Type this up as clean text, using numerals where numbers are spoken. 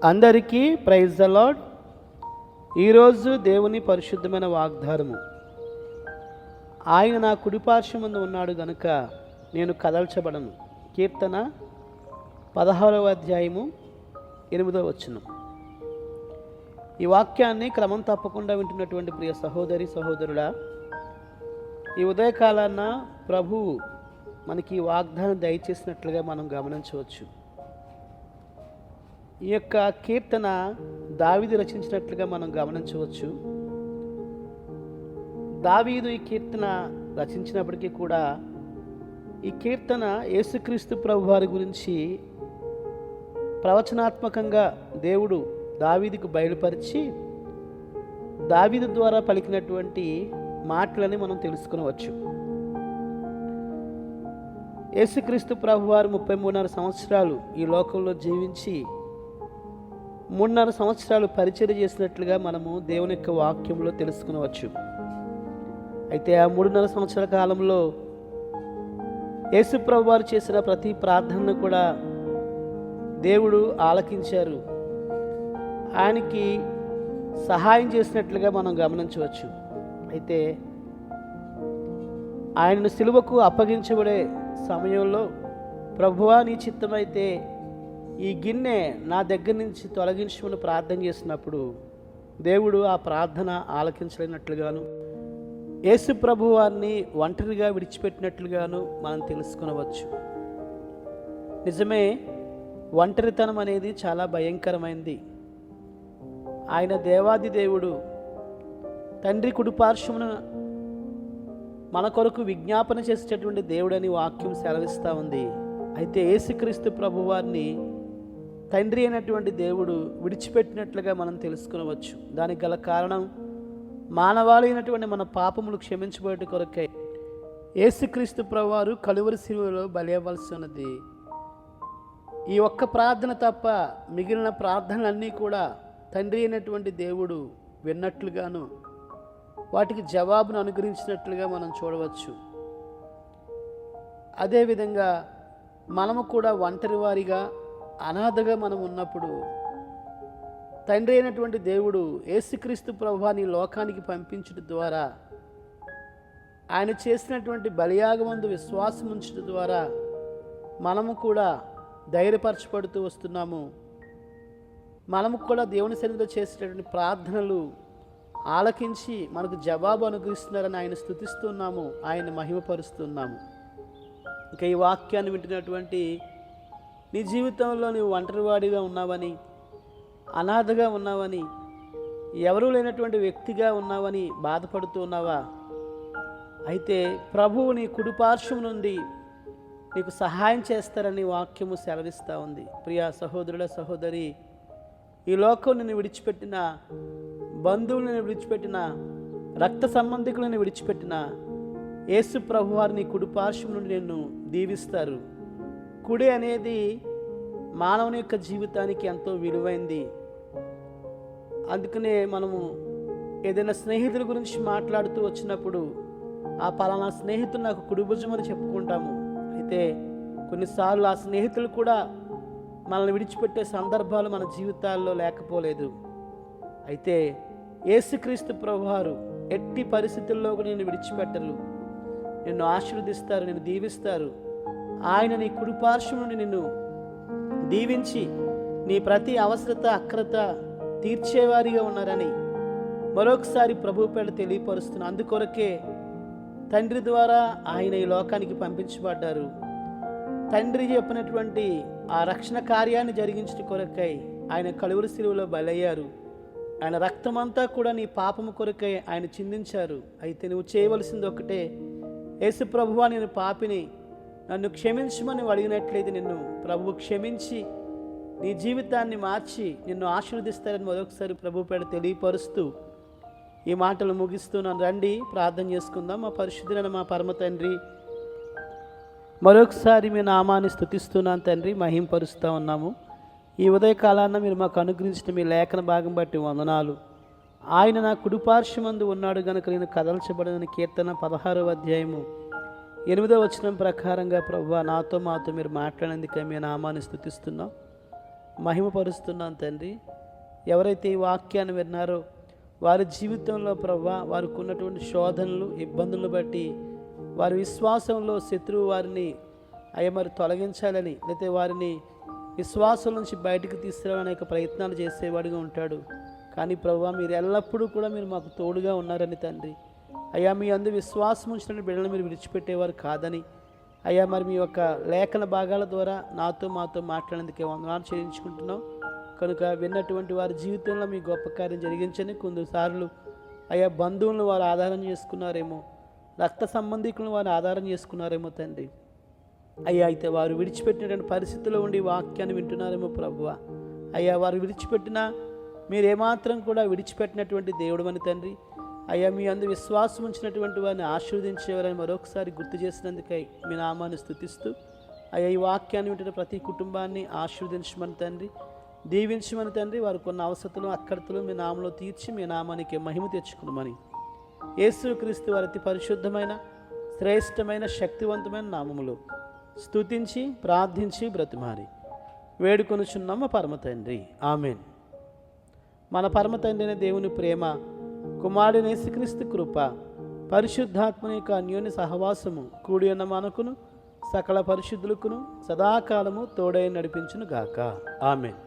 అందరికీ praise the lord. ఈరోజు దేవుని పరిశుద్ధమైన వాగ్దానము. ఆయన నా కుడిపార్శ్వమందు ఉన్నాడు గనుక నేను కదల్చబడను. కీర్తన 16వ అధ్యాయము 8వ వచనం. ఈ వాక్యాన్ని క్రమం తప్పకుండా వింటున్నటువంటి ప్రియ సహోదరి సహోదరుడా, ఈ ఉదయకాలాన ప్రభువు మనకి ఈ వాగ్దానం దయచేసినట్లుగా మనం గమనించవచ్చు. ఈ యొక్క కీర్తన దావీదు రచించినట్లుగా మనం గమనించవచ్చు. దావీదు ఈ కీర్తన రచించినప్పటికీ కూడా ఈ కీర్తన యేసుక్రీస్తు ప్రభు వారి గురించి ప్రవచనాత్మకంగా దేవుడు దావీదుకు బయలుపరిచి దావీదు ద్వారా పలికినటువంటి మాటలని మనం తెలుసుకునవచ్చు. యేసుక్రీస్తు ప్రభు వారు 33.5 సంవత్సరాలు ఈ లోకంలో జీవించి 3.5 సంవత్సరాలు పరిచర్య చేసినట్లుగా మనము దేవుని యొక్క వాక్యంలో తెలుసుకునవచ్చు. అయితే ఆ 3.5 సంవత్సరాల కాలంలో యేసు ప్రభు వారు చేసిన ప్రతి ప్రార్థనను కూడా దేవుడు ఆలకించారు, ఆయనకి సహాయం చేసినట్లుగా మనం గమనించవచ్చు. అయితే ఆయనను సిలువకు అప్పగించబడే సమయంలో, ప్రభువా నీ చిత్తమైతే ఈ గిన్నె నా దగ్గర నుంచి తొలగించమని ప్రార్థన చేసినప్పుడు దేవుడు ఆ ప్రార్థన ఆలకించలేనట్లుగాను, యేసు ప్రభు వారిని ఒంటరిగా విడిచిపెట్టినట్లుగాను మనం తెలుసుకునవచ్చు. నిజమే, ఒంటరితనం అనేది చాలా భయంకరమైంది. ఆయన దేవాది దేవుడు, తండ్రి కుడిపార్శ్వమున మన కొరకు విజ్ఞాపన చేసేటటువంటి దేవుడని వాక్యం సెలవిస్తూ ఉంది. అయితే యేసుక్రీస్తు ప్రభు వారిని తండ్రి అయినటువంటి దేవుడు విడిచిపెట్టినట్లుగా మనం తెలుసుకునవచ్చు. దానికి గల కారణం మానవాళైనటువంటి మన పాపములు క్షమించబడే కొరకై యేసుక్రీస్తు ప్రభు వారు కలువరి శిలువలో బలి అవ్వాల్సి ఉన్నది. ఈ ఒక్క ప్రార్థన తప్ప మిగిలిన ప్రార్థనలన్నీ కూడా తండ్రి అయినటువంటి దేవుడు విన్నట్లుగాను వాటికి జవాబును అనుగ్రహించినట్లుగా మనం చూడవచ్చు. అదేవిధంగా మనము కూడా ఒంటరి వారిగా అనాథగా మనం ఉన్నప్పుడు తండ్రి అయినటువంటి దేవుడు యేసుక్రీస్తు ప్రభువాని లోకానికి పంపించడం ద్వారా, ఆయన చేసినటువంటి బలియాగమందు విశ్వాసం ఉంచడం ద్వారా మనము కూడా ధైర్యపరచబడుతూ వస్తున్నాము. మనము కూడా దేవుని సన్నిధిలో చేసేటటువంటి ప్రార్థనలు ఆలకించి మనకు జవాబు అనుగ్రహిస్తున్నారని ఆయన స్తుతిస్తున్నాము, ఆయన మహిమపరుస్తున్నాము. ఇంకా ఈ వాక్యాన్ని వింటున్నటువంటి నీ జీవితంలో నీవు ఒంటరివాడిగా ఉన్నావని, అనాథగా ఉన్నావని, ఎవరూ లేనటువంటి వ్యక్తిగా ఉన్నావని బాధపడుతూ ఉన్నావా? అయితే ప్రభువు నీ కుడిపార్శ్వం నుండి నీకు సహాయం చేస్తారని వాక్యము సెలవిస్తూ ఉంది. ప్రియా సహోదరుల సహోదరి, ఈ లోకం నిన్ను విడిచిపెట్టిన, బంధువులను విడిచిపెట్టిన, రక్త సంబంధికులను విడిచిపెట్టిన యేసు ప్రభు వారిని కుడిపార్శ్వం నుండి నిన్ను దీవిస్తారు. కుడి అనేది మానవుని యొక్క జీవితానికి ఎంతో విలువైంది. అందుకనే మనము ఏదైనా స్నేహితుల గురించి మాట్లాడుతూ వచ్చినప్పుడు ఆ పలానా స్నేహితుడు నాకు కుడి భుజం అని చెప్పుకుంటాము. అయితే కొన్నిసార్లు ఆ స్నేహితులు కూడా మనల్ని విడిచిపెట్టే సందర్భాలు మన జీవితాల్లో లేకపోలేదు. అయితే యేసుక్రీస్తు ప్రభువారు ఎట్టి పరిస్థితుల్లో కూడా నిన్ను విడిచిపెట్టరు, నిన్ను ఆశీర్వదిస్తారు, నిన్ను దీవిస్తారు. ఆయన నీ కుడిపార్శ్వం నుండి నిన్ను దీవించి నీ ప్రతి అవసరత అక్రత తీర్చేవారిగా ఉన్నారని మరొకసారి ప్రభు పేడ తెలియపరుస్తున్నా. అందుకొరకే తండ్రి ద్వారా ఆయన ఈ లోకానికి పంపించబడ్డారు. తండ్రి చెప్పినటువంటి ఆ రక్షణ కార్యాన్ని జరిగించడం కొరకై ఆయన కలువరి శిలువలో బలయ్యారు. ఆయన రక్తమంతా కూడా నీ పాపము కొరకై ఆయన చిందించారు. అయితే నువ్వు చేయవలసింది ఒకటే, యేసు ప్రభువా నేను పాపిని, నన్ను క్షమించమని అడిగినట్లయితే నిన్ను ప్రభువు క్షమించి నీ జీవితాన్ని మార్చి నిన్ను ఆశీర్వదిస్తారని మరొకసారి ప్రభు పేడ తెలియపరుస్తూ ఈ మాటలు ముగిస్తున్నాను. రండి ప్రార్థన చేసుకుందాం. మా పరిశుద్ధులైన మా పరమ తండ్రి, మరొకసారి మీ నామాన్ని స్తుతిస్తున్నాను తండ్రి, మహింపరుస్తూ ఉన్నాము. ఈ ఉదయకాలాన మీరు మాకు అనుగ్రహించిన మీ లేఖన భాగం బట్టి వందనాలు. ఆయన నా కుడిపార్శ్వమందు ఉన్నాడు గనుక నేను కదల్చబడని కీర్తన 16వ అధ్యాయము 8వ వచనం ప్రకారంగా ప్రభువా నాతో మాతో మీరు మాట్లాడేందుకే మీ నామాన్ని స్తుతిస్తున్నాం. మహిమపరుస్తున్నాను తండ్రి. ఎవరైతే ఈ వాక్యాన్ని విన్నారో వారి జీవితంలో ప్రభువా వారికి ఉన్నటువంటి శోధనలు, ఇబ్బందులను బట్టి వారి విశ్వాసంలో శత్రువు వారిని మరి తొలగించాలని, లేకపోతే వారిని విశ్వాసం నుంచి బయటకు తీసుకురావడానికి అనేక ప్రయత్నాలు చేసేవాడిగా ఉంటాడు. కానీ ప్రభువా మీరు ఎల్లప్పుడూ కూడా మీరు మాకు తోడుగా ఉన్నారని తండ్రి. అయ్యా మీ అందు విశ్వాసం ఉంచిన బిడ్డలను మీరు విడిచిపెట్టేవారు కాదని అయ్యా మరి మీ యొక్క లేఖన భాగాల ద్వారా మాతో మాట్లాడేందుకే వందనాలు చేయించుకుంటున్నాం. కనుక విన్నటువంటి వారి జీవితంలో మీ గొప్ప కార్యం జరిగించని. కొన్నిసార్లు అయ్యా బంధువులను వారు ఆధారం చేసుకున్నారేమో, రక్త సంబంధికులను వారు ఆధారం చేసుకున్నారేమో తండ్రి. అయ్యా అయితే వారు విడిచిపెట్టినటువంటి పరిస్థితిలో ఉండి వాక్యాన్ని వింటున్నారేమో ప్రభువా. అయ్యా వారు విడిచిపెట్టినా మీరేమాత్రం కూడా విడిచిపెట్టినటువంటి దేవుడు అని తండ్రి. అయ్యా మీ అందు విశ్వాసం ఉంచినటువంటి వారిని ఆశీర్వదించేవారని మరొకసారి గుర్తు చేసినందుకై మీ నామాన్ని స్తుతిస్తూ అయ్యా ఈ వాక్యాన్ని వింటున్న ప్రతి కుటుంబాన్ని ఆశీర్వదించమని తండ్రి, దీవించమని తండ్రి. వారికి ఉన్న అవసరతలు అక్కడతలు మీ నామంలో తీర్చి మీ నామానికి మహిమ తెచ్చుకున్నామని యేసుక్రీస్తు వారి అతి పరిశుద్ధమైన శ్రేష్టమైన శక్తివంతమైన నామములో స్తుతించి ప్రార్థించి బ్రతిమారి వేడుకొనుచున్నాము పరమ తండ్రి. ఆమెన్. మన పరమ తండ్రి అయిన దేవుని ప్రేమ, కుమారుడైన యేసుక్రీస్తు కృప, పరిశుద్ధాత్మని యొక్క అన్యోన్య సహవాసము కూడి ఉన్న మనకును సకల పరిశుద్ధులకును సదాకాలము తోడై నడిపించును గాక. ఆమెన్.